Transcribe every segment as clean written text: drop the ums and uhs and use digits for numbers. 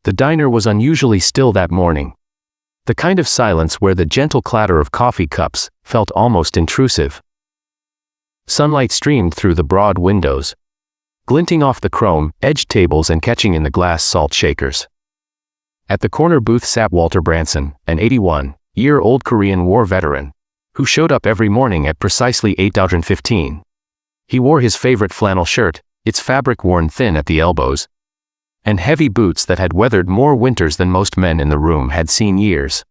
The diner was unusually still that morning. The kind of silence where the gentle clatter of coffee cups felt almost intrusive. Sunlight streamed through the broad windows, glinting off the chrome-edged tables and catching in the glass salt shakers. At the corner booth sat Walter Branson, an 81-year-old Korean War veteran, who showed up every morning at precisely 8:15. He wore his favorite flannel shirt, its fabric worn thin at the elbows, and heavy boots that had weathered more winters than most men in the room had seen years.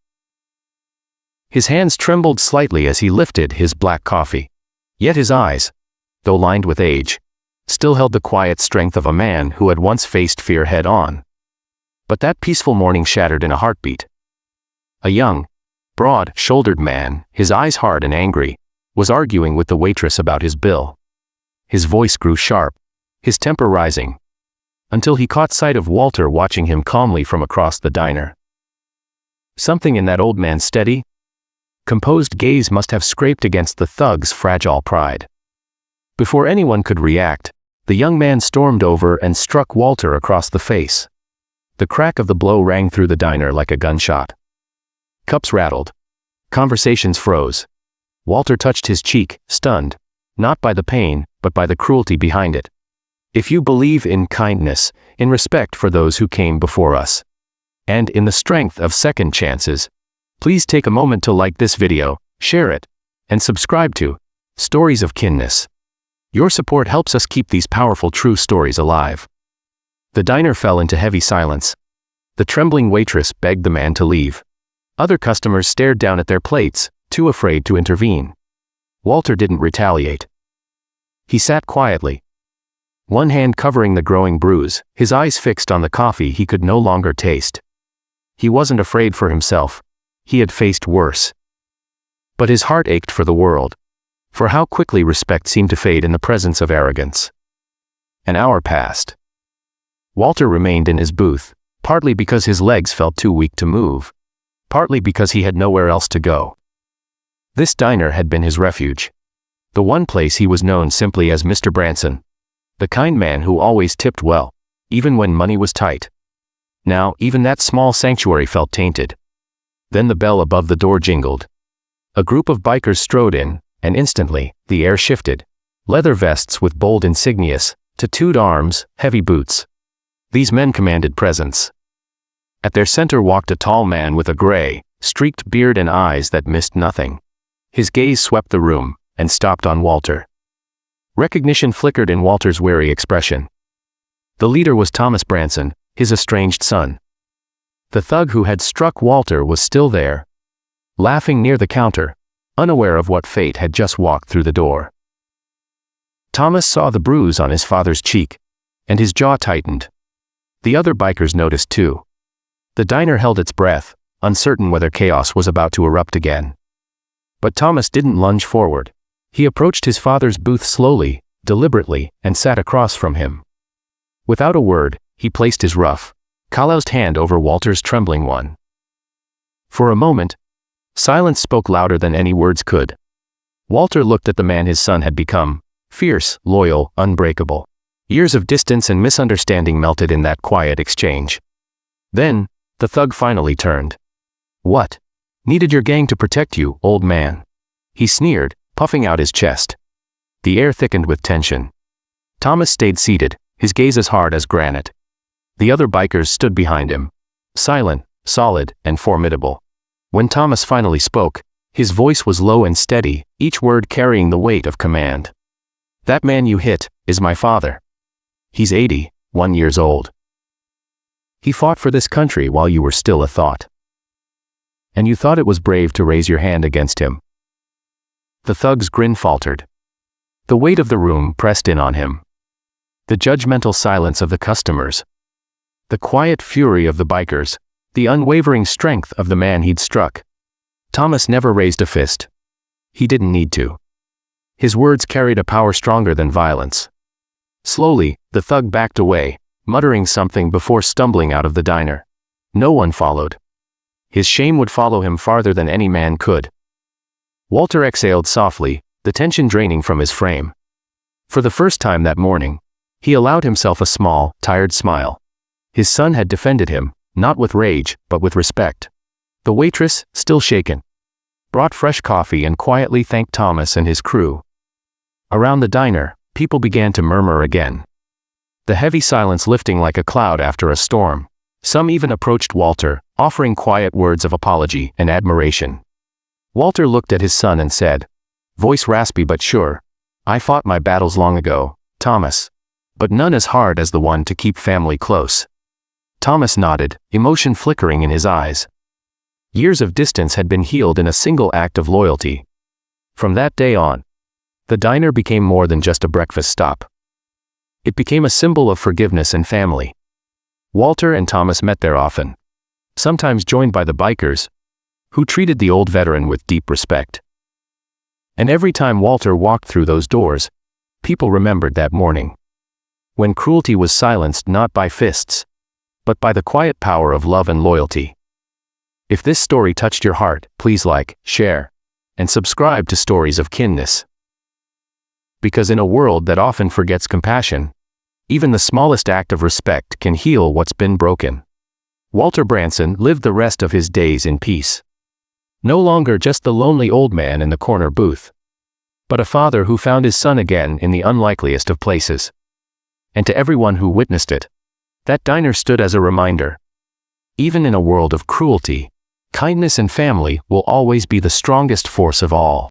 His hands trembled slightly as he lifted his black coffee. Yet his eyes, though lined with age, still held the quiet strength of a man who had once faced fear head-on. But that peaceful morning shattered in a heartbeat. A young, broad-shouldered man, his eyes hard and angry, was arguing with the waitress about his bill. His voice grew sharp, his temper rising, until he caught sight of Walter watching him calmly from across the diner. Something in that old man's steady, composed gaze must have scraped against the thug's fragile pride. Before anyone could react, the young man stormed over and struck Walter across the face. The crack of the blow rang through the diner like a gunshot. Cups rattled. Conversations froze. Walter touched his cheek, stunned, not by the pain, but by the cruelty behind it. If you believe in kindness, in respect for those who came before us, and in the strength of second chances, please take a moment to like this video, share it, and subscribe to Stories of Kindness. Your support helps us keep these powerful true stories alive. The diner fell into heavy silence. The trembling waitress begged the man to leave. Other customers stared down at their plates, too afraid to intervene. Walter didn't retaliate. He sat quietly, one hand covering the growing bruise, his eyes fixed on the coffee he could no longer taste. He wasn't afraid for himself. He had faced worse. But his heart ached for the world, for how quickly respect seemed to fade in the presence of arrogance. An hour passed. Walter remained in his booth, partly because his legs felt too weak to move, partly because he had nowhere else to go. This diner had been his refuge, the one place he was known simply as Mr. Branson, the kind man who always tipped well, even when money was tight. Now, even that small sanctuary felt tainted. Then the bell above the door jingled. A group of bikers strode in, and instantly, the air shifted. Leather vests with bold insignias, tattooed arms, heavy boots. These men commanded presence. At their center walked a tall man with a gray, streaked beard and eyes that missed nothing. His gaze swept the room, and stopped on Walter. Recognition flickered in Walter's wary expression. The leader was Thomas Branson, his estranged son. The thug who had struck Walter was still there, laughing near the counter, unaware of what fate had just walked through the door. Thomas saw the bruise on his father's cheek, and his jaw tightened. The other bikers noticed too. The diner held its breath, uncertain whether chaos was about to erupt again. But Thomas didn't lunge forward. He approached his father's booth slowly, deliberately, and sat across from him. Without a word, he placed his rough, calloused hand over Walter's trembling one. For a moment, silence spoke louder than any words could. Walter looked at the man his son had become, fierce, loyal, unbreakable. Years of distance and misunderstanding melted in that quiet exchange. Then, the thug finally turned. "What? Needed your gang to protect you, old man?" He sneered, puffing out his chest. The air thickened with tension. Thomas stayed seated, his gaze as hard as granite. The other bikers stood behind him, silent, solid, and formidable. When Thomas finally spoke, his voice was low and steady, each word carrying the weight of command. "That man you hit is my father. He's 81 years old. He fought for this country while you were still a thought. And you thought it was brave to raise your hand against him." The thug's grin faltered. The weight of the room pressed in on him. The judgmental silence of the customers. The quiet fury of the bikers. The unwavering strength of the man he'd struck. Thomas never raised a fist. He didn't need to. His words carried a power stronger than violence. Slowly, the thug backed away, muttering something before stumbling out of the diner. No one followed. His shame would follow him farther than any man could. Walter exhaled softly, the tension draining from his frame. For the first time that morning, he allowed himself a small, tired smile. His son had defended him, not with rage, but with respect. The waitress, still shaken, brought fresh coffee and quietly thanked Thomas and his crew. Around the diner, people began to murmur again, the heavy silence lifting like a cloud after a storm. Some even approached Walter, offering quiet words of apology and admiration. Walter looked at his son and said, voice raspy but sure, I fought my battles long ago, Thomas. But none as hard as the one to keep family close. Thomas nodded, emotion flickering in his eyes. Years of distance had been healed in a single act of loyalty. From that day on, the diner became more than just a breakfast stop. It became a symbol of forgiveness and family. Walter and Thomas met there often, sometimes joined by the bikers, who treated the old veteran with deep respect. And every time Walter walked through those doors, people remembered that morning, when cruelty was silenced not by fists, but by the quiet power of love and loyalty. If this story touched your heart, please like, share, and subscribe to Stories of Kindness. Because in a world that often forgets compassion, even the smallest act of respect can heal what's been broken. Walter Branson lived the rest of his days in peace. No longer just the lonely old man in the corner booth, but a father who found his son again in the unlikeliest of places. And to everyone who witnessed it, that diner stood as a reminder. Even in a world of cruelty, kindness and family will always be the strongest force of all.